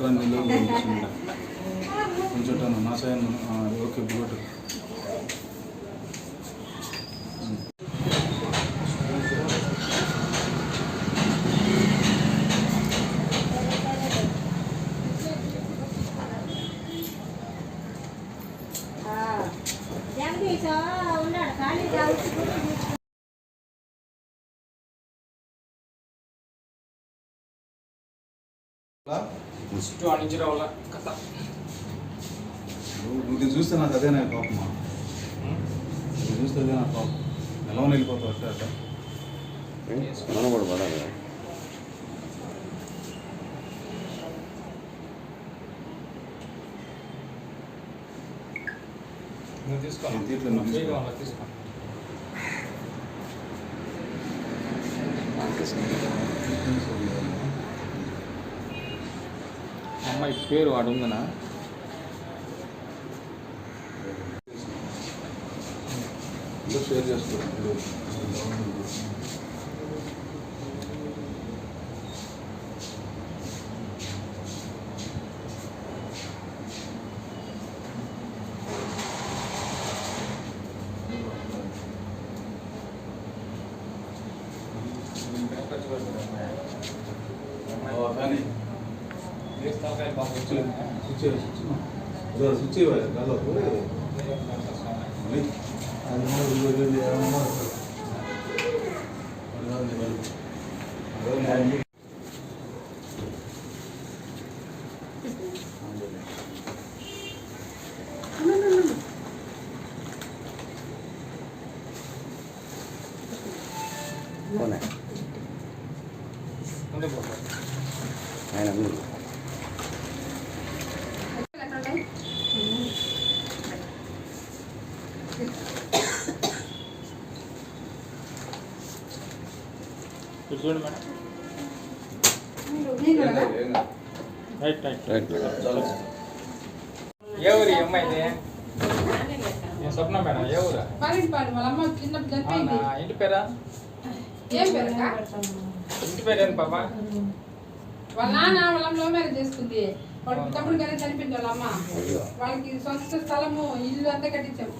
Water నీళ్ళు కొంచెం నా సైన్ ఓకే గుడ్. నువ్వు చూస్తే నాకు అదేనా పాపమా, నువ్వు చూస్తే అదే నా పాపం. ఎలా వెళ్ళిపోతావు అట్ట అట్ట మనం కూడా పడాలి. అమ్మాయి పేరు వాడు ఉందనా? షేర్ చేసుకోండి. కానీ స్విచ్ ఇవ్వాలి దాదాపు ఆయన చూడండి మేడం. Right right right. ఏ ఊరి అమ్మాయిది? స్వప్న మేడం. ఏ ఊరా? ఇంటి పేరా? ఇంటి పేరు ఏంటి పాప? వాళ్ళ నాన్న వాళ్ళ లవ్ మ్యారేజ్ చేసుకుంది. వాళ్ళ తమ్ముడు గానే చనిపోయింది వాళ్ళ అమ్మ. వాళ్ళకి సొంత స్థలము ఇల్లు అంతా కట్టించాం.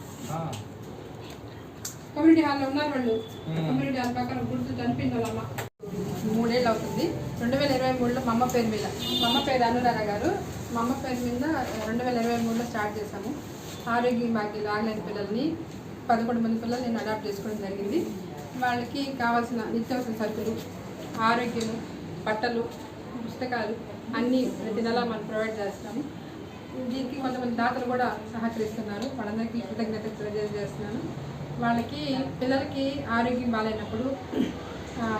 కమ్యూనిటీ హాల్లో ఉన్నారు వాళ్ళు. కమ్యూనిటీ హాల్ పక్కన గుర్తు చనిపోయింది వాళ్ళ అమ్మ. 3 ఏళ్ళు అవుతుంది. 2023లో మా అమ్మ పేరు మీద, మా అమ్మ పేరు అనురాధ గారు, మా అమ్మ పేరు మీద 2023లో స్టార్ట్ చేశాము. ఆరోగ్య భాగ్యాలు ఆగలేని పిల్లల్ని 11 మంది పిల్లలు నేను అడాప్ట్ చేసుకోవడం జరిగింది. వాళ్ళకి కావాల్సిన నిత్యావసర సరుకులు, ఆరోగ్యము, బట్టలు, పుస్తకాలు అన్నీ ప్రతి నెల మనం ప్రొవైడ్ చేస్తాము. దీనికి కొంతమంది దాతలు కూడా సహకరిస్తున్నారు. వాళ్ళందరికీ కృతజ్ఞతలు తెలియజేస్తున్నాను. వాళ్ళకి పిల్లలకి ఆరోగ్యం బాగాలేనప్పుడు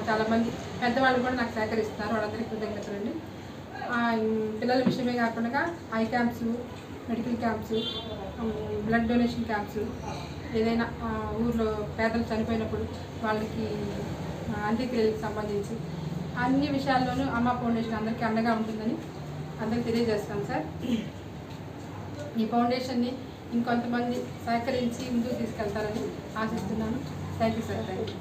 చాలామంది పెద్దవాళ్ళు కూడా నాకు సహకరిస్తున్నారు. వాళ్ళందరికీ కృతజ్ఞతలు అండి. పిల్లల విషయమే కాకుండా I camps, medical camps, blood donation camps, ఏదైనా ఊర్లో పేదలు చనిపోయినప్పుడు వాళ్ళకి అంత్యక్రియలకు సంబంధించి అన్ని విషయాల్లోనూ అమ్మ ఫౌండేషన్ అందరికీ అండగా ఉంటుందని అందరికీ తెలియజేస్తాను సార్. ఈ ఫౌండేషన్ని ఇంకొంతమంది సహకరించి ముందుకు తీసుకెళ్తారని ఆశిస్తున్నాను. Thank you sir. Thank you.